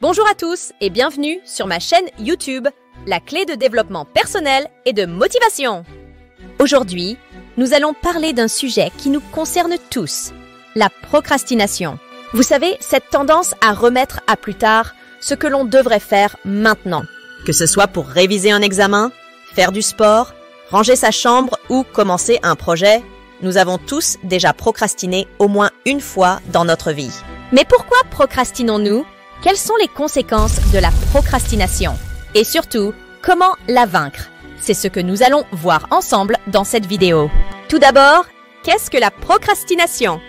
Bonjour à tous et bienvenue sur ma chaîne YouTube, la clé de développement personnel et de motivation. Aujourd'hui, nous allons parler d'un sujet qui nous concerne tous, la procrastination. Vous savez, cette tendance à remettre à plus tard ce que l'on devrait faire maintenant. Que ce soit pour réviser un examen, faire du sport, ranger sa chambre ou commencer un projet, nous avons tous déjà procrastiné au moins une fois dans notre vie. Mais pourquoi procrastinons-nous ? Quelles sont les conséquences de la procrastination? Et surtout, comment la vaincre? C'est ce que nous allons voir ensemble dans cette vidéo. Tout d'abord, qu'est-ce que la procrastination?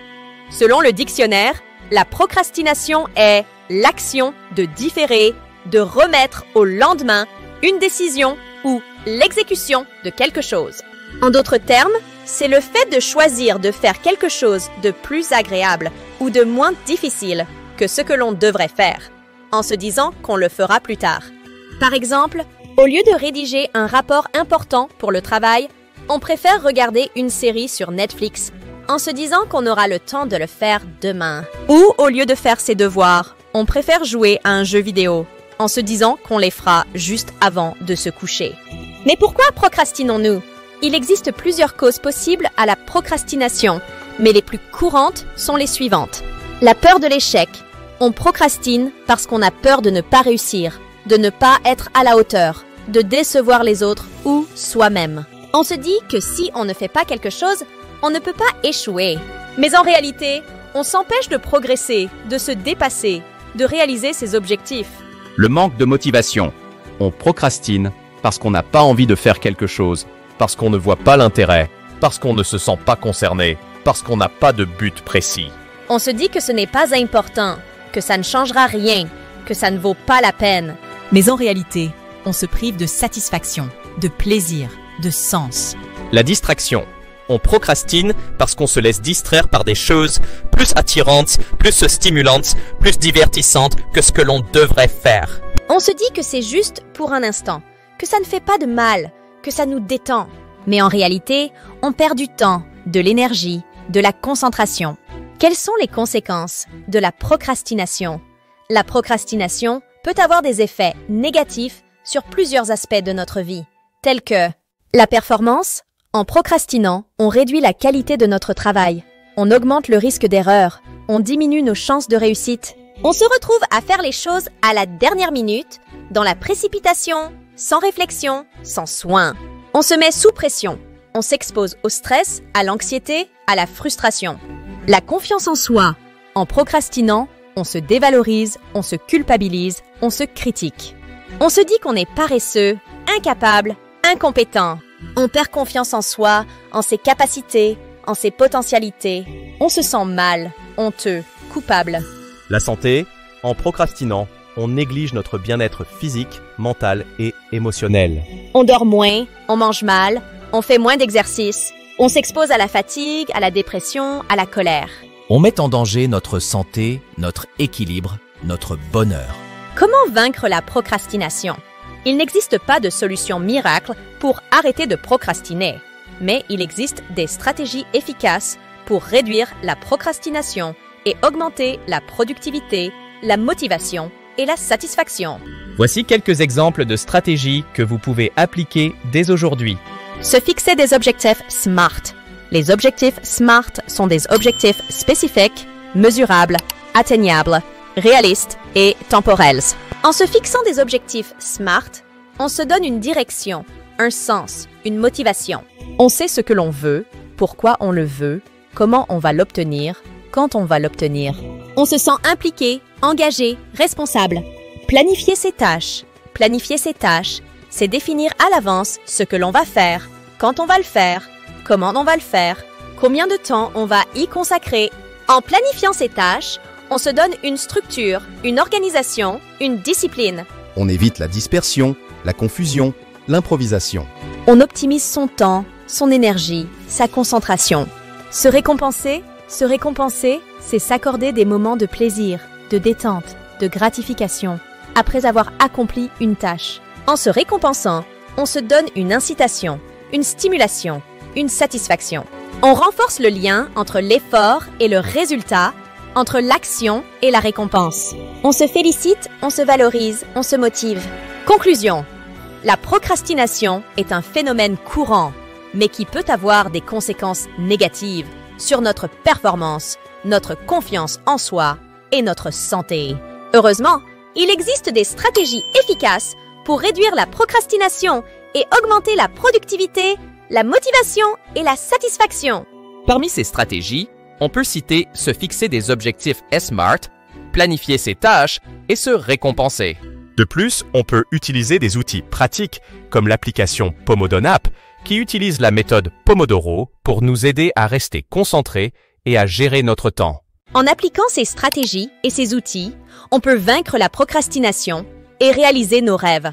Selon le dictionnaire, la procrastination est l'action de différer, de remettre au lendemain une décision ou l'exécution de quelque chose. En d'autres termes, c'est le fait de choisir de faire quelque chose de plus agréable ou de moins difficile que ce que l'on devrait faire, en se disant qu'on le fera plus tard. Par exemple, au lieu de rédiger un rapport important pour le travail, on préfère regarder une série sur Netflix en se disant qu'on aura le temps de le faire demain. Ou au lieu de faire ses devoirs, on préfère jouer à un jeu vidéo en se disant qu'on les fera juste avant de se coucher. Mais pourquoi procrastinons-nous? Il existe plusieurs causes possibles à la procrastination, mais les plus courantes sont les suivantes. La peur de l'échec. On procrastine parce qu'on a peur de ne pas réussir, de ne pas être à la hauteur, de décevoir les autres ou soi-même. On se dit que si on ne fait pas quelque chose, on ne peut pas échouer. Mais en réalité, on s'empêche de progresser, de se dépasser, de réaliser ses objectifs. Le manque de motivation. On procrastine parce qu'on n'a pas envie de faire quelque chose, parce qu'on ne voit pas l'intérêt, parce qu'on ne se sent pas concerné, parce qu'on n'a pas de but précis. On se dit que ce n'est pas important, que ça ne changera rien, que ça ne vaut pas la peine. Mais en réalité, on se prive de satisfaction, de plaisir, de sens. La distraction. On procrastine parce qu'on se laisse distraire par des choses plus attirantes, plus stimulantes, plus divertissantes que ce que l'on devrait faire. On se dit que c'est juste pour un instant, que ça ne fait pas de mal, que ça nous détend. Mais en réalité, on perd du temps, de l'énergie, de la concentration. Quelles sont les conséquences de la procrastination? La procrastination peut avoir des effets négatifs sur plusieurs aspects de notre vie, tels que la performance. En procrastinant, on réduit la qualité de notre travail, on augmente le risque d'erreur, on diminue nos chances de réussite. On se retrouve à faire les choses à la dernière minute, dans la précipitation, sans réflexion, sans soin. On se met sous pression, on s'expose au stress, à l'anxiété, à la frustration. La confiance en soi. En procrastinant, on se dévalorise, on se culpabilise, on se critique. On se dit qu'on est paresseux, incapable, incompétent. On perd confiance en soi, en ses capacités, en ses potentialités. On se sent mal, honteux, coupable. La santé, en procrastinant, on néglige notre bien-être physique, mental et émotionnel. On dort moins, on mange mal, on fait moins d'exercice. On s'expose à la fatigue, à la dépression, à la colère. On met en danger notre santé, notre équilibre, notre bonheur. Comment vaincre la procrastination? Il n'existe pas de solution miracle pour arrêter de procrastiner, mais il existe des stratégies efficaces pour réduire la procrastination et augmenter la productivité, la motivation et la satisfaction. Voici quelques exemples de stratégies que vous pouvez appliquer dès aujourd'hui. Se fixer des objectifs SMART. Les objectifs SMART sont des objectifs spécifiques, mesurables, atteignables, réalistes et temporels. En se fixant des objectifs SMART, on se donne une direction, un sens, une motivation. On sait ce que l'on veut, pourquoi on le veut, comment on va l'obtenir, quand on va l'obtenir. On se sent impliqué, engagé, responsable. Planifier ses tâches. Planifier ses tâches, c'est définir à l'avance ce que l'on va faire, quand on va le faire, comment on va le faire, combien de temps on va y consacrer. En planifiant ses tâches, on se donne une structure, une organisation, une discipline. On évite la dispersion, la confusion, l'improvisation. On optimise son temps, son énergie, sa concentration. Se récompenser, c'est s'accorder des moments de plaisir, de détente, de gratification, après avoir accompli une tâche. En se récompensant, on se donne une incitation, une stimulation, une satisfaction. On renforce le lien entre l'effort et le résultat entre l'action et la récompense. On se félicite, on se valorise, on se motive. Conclusion. La procrastination est un phénomène courant, mais qui peut avoir des conséquences négatives sur notre performance, notre confiance en soi et notre santé. Heureusement, il existe des stratégies efficaces pour réduire la procrastination et augmenter la productivité, la motivation et la satisfaction. Parmi ces stratégies, on peut citer se fixer des objectifs SMART, planifier ses tâches et se récompenser. De plus, on peut utiliser des outils pratiques comme l'application Pomodoro App qui utilise la méthode Pomodoro pour nous aider à rester concentrés et à gérer notre temps. En appliquant ces stratégies et ces outils, on peut vaincre la procrastination et réaliser nos rêves.